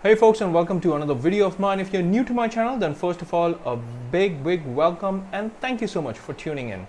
Hey folks, and welcome to another video of mine. If you're new to my channel, then first of all, a big welcome and thank you so much for tuning in.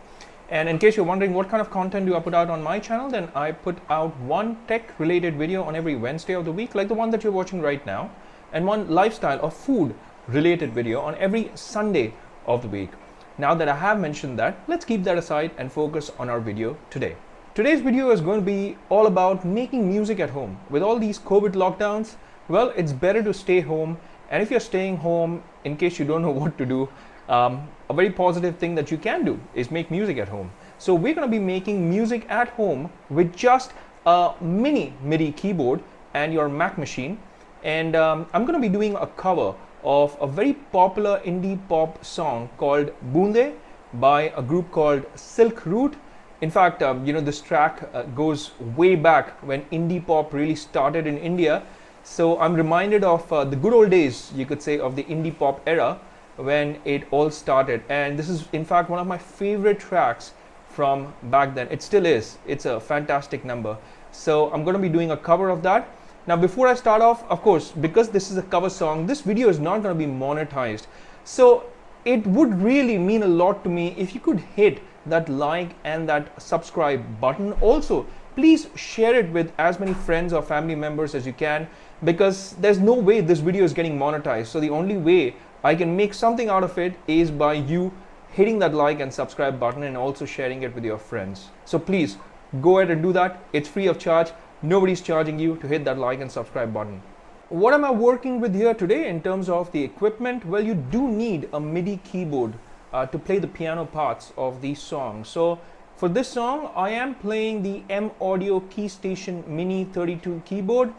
And in case you're wondering what kind of content do I put out on my channel, then I put out one tech related video on every Wednesday of the week, like the one that you're watching right now, and one lifestyle or food related video on every Sunday of the week. Now that I have mentioned that, let's keep that aside and focus on our video today. Today's video is going to be all about making music at home. With all these COVID lockdowns, well, it's better to stay home. And if you're staying home, in case you don't know what to do, a very positive thing that you can do is make music at home. So we're going to be making music at home with just a mini MIDI keyboard and your Mac machine. And I'm going to be doing a cover of a very popular indie pop song called Boonde by a group called Silk Root. In fact, this track goes way back when indie pop really started in India. So I'm reminded of the good old days, you could say, of the indie pop era when it all started. And this is, in fact, one of my favorite tracks from back then. It still is. It's a fantastic number. So I'm going to be doing a cover of that. Now, before I start off, of course, because this is a cover song, this video is not going to be monetized. So it would really mean a lot to me if you could hit that like and that subscribe button. Also, please share it with as many friends or family members as you can, because there's no way this video is getting monetized. So the only way I can make something out of it is by you hitting that like and subscribe button and also sharing it with your friends. So please go ahead and do that. It's free of charge. Nobody's charging you to hit that like and subscribe button. What am I working with here today in terms of the equipment? Well, you do need a MIDI keyboard to play the piano parts of these songs. So for this song, I am playing the M Audio KeyStation Mini 32 keyboard.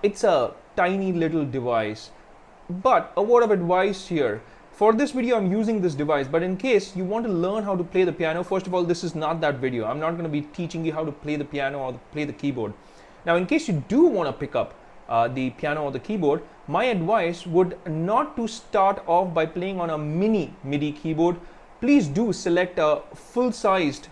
It's a tiny little device, but a word of advice here. For this video, I'm using this device, but in case you want to learn how to play the piano, first of all, this is not that video. I'm not going to be teaching you how to play the piano or play the keyboard. Now, in case you do want to pick up the piano or the keyboard, my advice would not to start off by playing on a mini MIDI keyboard. Please do select a full-sized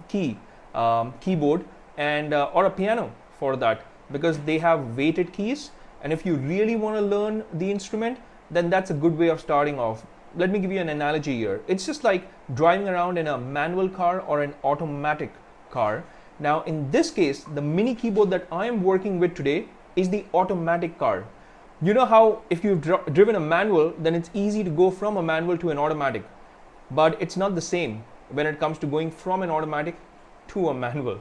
keyboard and or a piano for that, because they have weighted keys. And if you really want to learn the instrument, then that's a good way of starting off. Let me give you an analogy here. It's just like driving around in a manual car or an automatic car. Now, in this case, the mini keyboard that I am working with today is the automatic car. You know how if you've driven a manual, then it's easy to go from a manual to an automatic. But it's not the same when it comes to going from an automatic to a manual.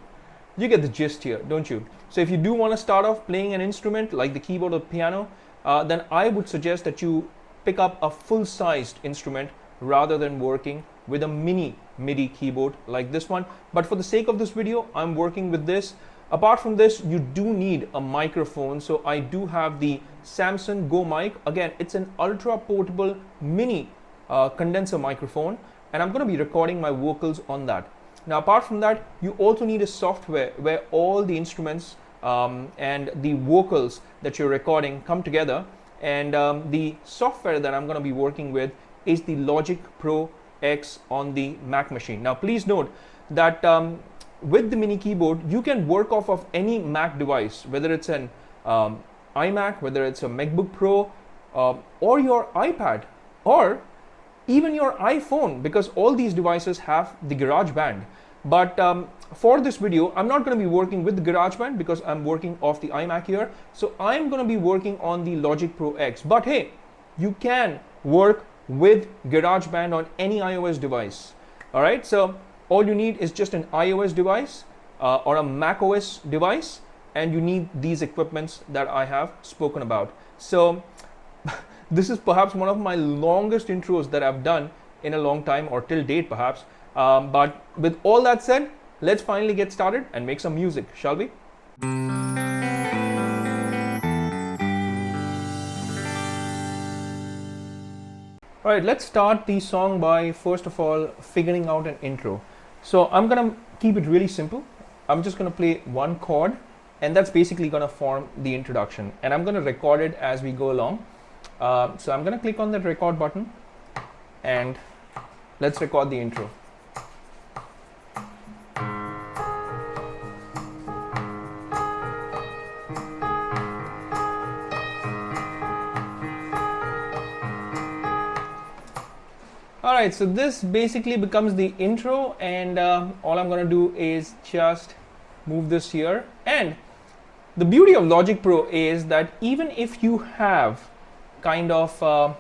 You get the gist here, don't you? So if you do want to start off playing an instrument like the keyboard or piano, then I would suggest that you pick up a full-sized instrument rather than working with a mini MIDI keyboard like this one. But for the sake of this video, I'm working with this. Apart from this, you do need a microphone. So I do have the Samson Go mic. Again, it's an ultra portable mini condenser microphone, and I'm going to be recording my vocals on that. Now, apart from that, you also need a software where all the instruments and the vocals that you're recording come together. And the software that I'm going to be working with is the Logic Pro X on the Mac machine. Now, please note that with the mini keyboard, you can work off of any Mac device, whether it's an iMac, whether it's a MacBook Pro, or your iPad, or even your iPhone, because all these devices have the GarageBand. But for this video, I'm not going to be working with the GarageBand because I'm working off the iMac here. So I'm going to be working on the Logic Pro X. But hey, you can work with GarageBand on any iOS device. All right, so all you need is just an iOS device or a macOS device, and you need these equipments that I have spoken about. So this is perhaps one of my longest intros that I've done in a long time, or till date perhaps. But with all that said, let's finally get started and make some music, shall we? All right, let's start the song by first of all figuring out an intro. So I'm gonna keep it really simple. I'm just gonna play one chord, and that's basically gonna form the introduction. And I'm gonna record it as we go along. So I'm gonna click on the record button, and let's record the intro. Alright, so this basically becomes the intro, and all I'm going to do is just move this here. And the beauty of Logic Pro is that even if you have kind of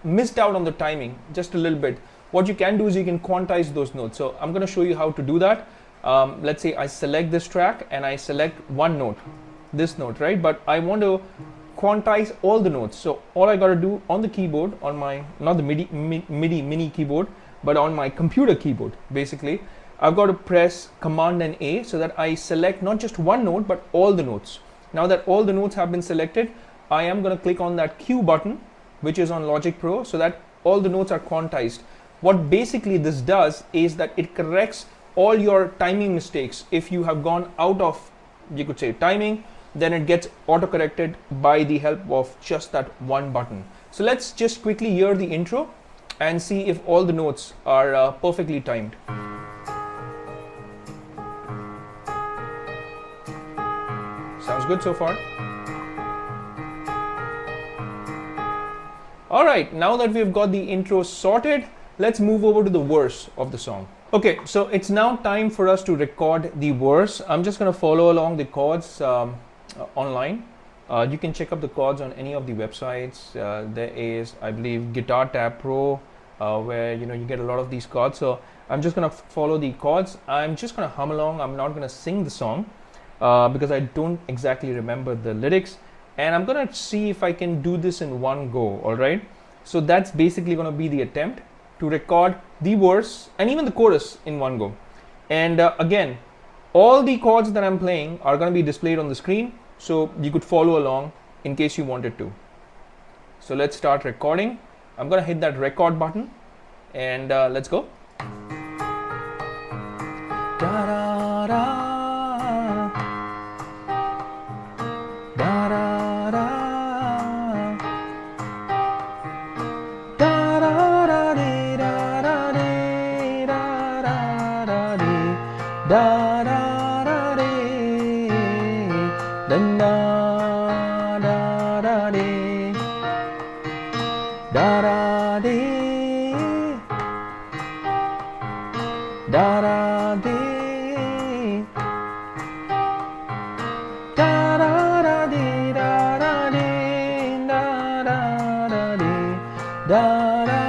missed out on the timing just a little bit, what you can do is you can quantize those notes. So I'm going to show you how to do that. Let's say I select this track and I select one note, this note, right? But I want to quantize all the notes. So all I got to do on the keyboard, on my, not the MIDI mini keyboard, but on my computer keyboard, basically, I've got to press Command and A so that I select not just one note, but all the notes. Now that all the notes have been selected, I am going to click on that Q button, which is on Logic Pro, so that all the notes are quantized. What basically this does is that it corrects all your timing mistakes. If you have gone out of, you could say, timing, then it gets auto-corrected by the help of just that one button. So let's just quickly hear the intro and see if all the notes are perfectly timed. Sounds good so far. Alright, now that we've got the intro sorted, let's move over to the verse of the song. Okay, so it's now time for us to record the verse. I'm just going to follow along the chords online. You can check up the chords on any of the websites. There is, I believe, Guitar Tab Pro, where you get a lot of these chords. So I'm just going to follow the chords. I'm just going to hum along. I'm not going to sing the song because I don't exactly remember the lyrics. And I'm going to see if I can do this in one go, all right? So that's basically going to be the attempt to record the verse and even the chorus in one go. And again, all the chords that I'm playing are going to be displayed on the screen, so you could follow along in case you wanted to. So let's start recording. I'm going to hit that record button and let's go. Da, da, da. Da, da, da. Da, da, da, dee, da, da, dee, da, da, da, dee, da, da, da, dee, da, da, da, dee, da, da, dee, da, da, dee. Da da da dee, dee da da dee, da na na na na na, da na na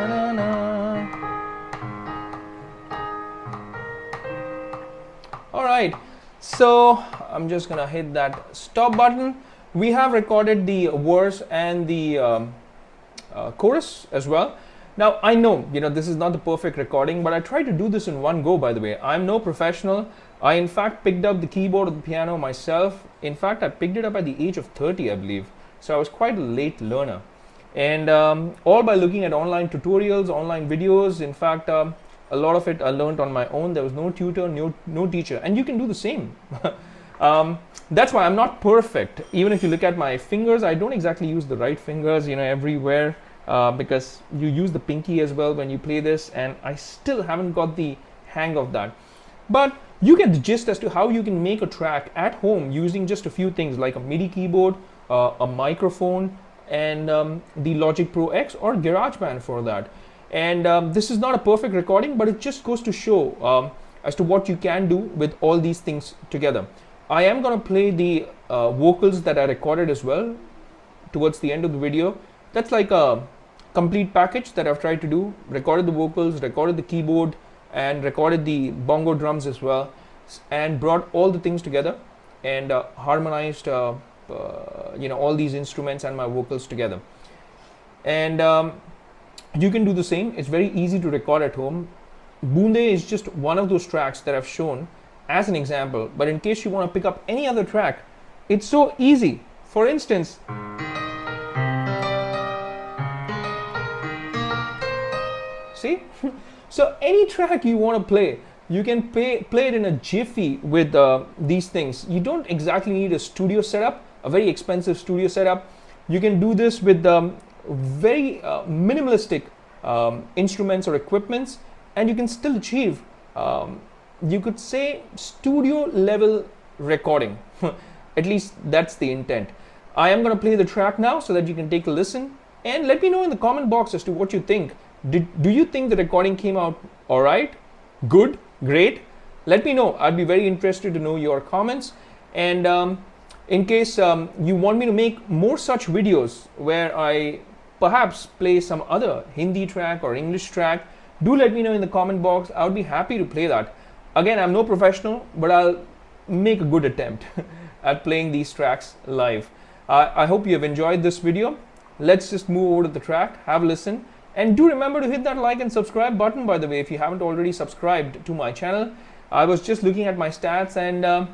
na na, da. Alright, so I'm just gonna hit that stop button. We have recorded the verse and the chorus as well. Now I know, this is not the perfect recording, but I tried to do this in one go, by the way. I'm no professional. I in fact picked up the keyboard of the piano myself. In fact, I picked it up at the age of 30, I believe. So I was quite a late learner. And all by looking at online tutorials, online videos. In fact, a lot of it I learned on my own. There was no tutor, no teacher, and you can do the same. That's why I'm not perfect. Even if you look at my fingers, I don't exactly use the right fingers, everywhere, because you use the pinky as well when you play this, and I still haven't got the hang of that. But you get the gist as to how you can make a track at home using just a few things like a MIDI keyboard, a microphone, and the Logic Pro X or GarageBand for that. And this is not a perfect recording, but it just goes to show as to what you can do with all these things together. I am going to play the vocals that I recorded as well towards the end of the video. That's like a complete package that I've tried to do. Recorded the vocals, recorded the keyboard, and recorded the bongo drums as well, and brought all the things together and harmonized all these instruments and my vocals together. And you can do the same. It's very easy to record at home. Boonde is just one of those tracks that I've shown, as an example, but in case you want to pick up any other track, it's so easy. For instance, see? So any track you want to play, you can play it in a jiffy with these things. You don't exactly need a studio setup, a very expensive studio setup. You can do this with very minimalistic instruments or equipments, and you can still achieve, you could say, studio level recording. At least that's the intent. I am going to play the track now so that you can take a listen, and let me know in the comment box as to what you think. Do you think the recording came out all right? Good? Great? Let me know. I'd be very interested to know your comments. And in case you want me to make more such videos where I perhaps play some other Hindi track or English track, do let me know in the comment box. I would be happy to play that. Again, I'm no professional, but I'll make a good attempt at playing these tracks live. I hope you have enjoyed this video. Let's just move over to the track, have a listen. And do remember to hit that like and subscribe button, by the way, if you haven't already subscribed to my channel. I was just looking at my stats, and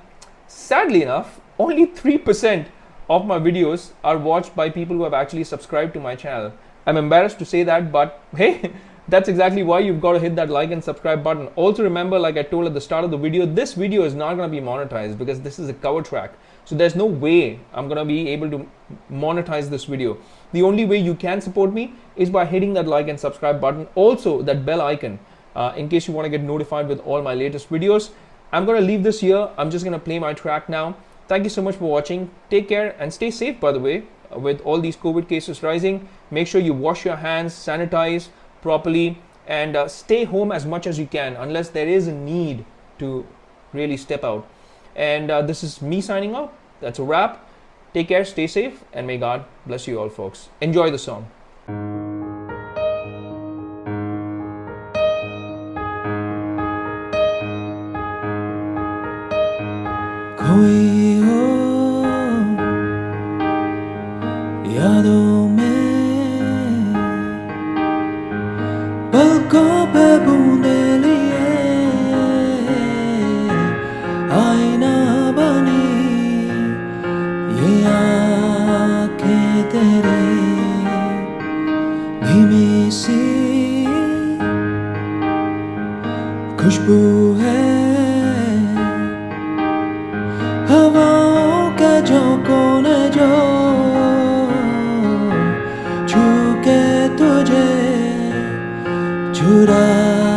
sadly enough, only 3% of my videos are watched by people who have actually subscribed to my channel. I'm embarrassed to say that, but hey, that's exactly why you've got to hit that like and subscribe button. Also remember, like I told at the start of the video, this video is not going to be monetized because this is a cover track. So there's no way I'm going to be able to monetize this video. The only way you can support me is by hitting that like and subscribe button. Also that bell icon, in case you want to get notified with all my latest videos. I'm going to leave this here. I'm just going to play my track now. Thank you so much for watching. Take care and stay safe, by the way, with all these COVID cases rising. Make sure you wash your hands, sanitize properly, and stay home as much as you can unless there is a need to really step out. And this is me signing off. That's a wrap. Take care, stay safe, and may God bless you all, folks. Enjoy the song. खोई हो यादों में पलकों पे बूंदे लिए आईना बनी ये आँखें तेरी धीमी सी खुशबू है हवाओं के झोंकों ने जो छू के तुझे चुरा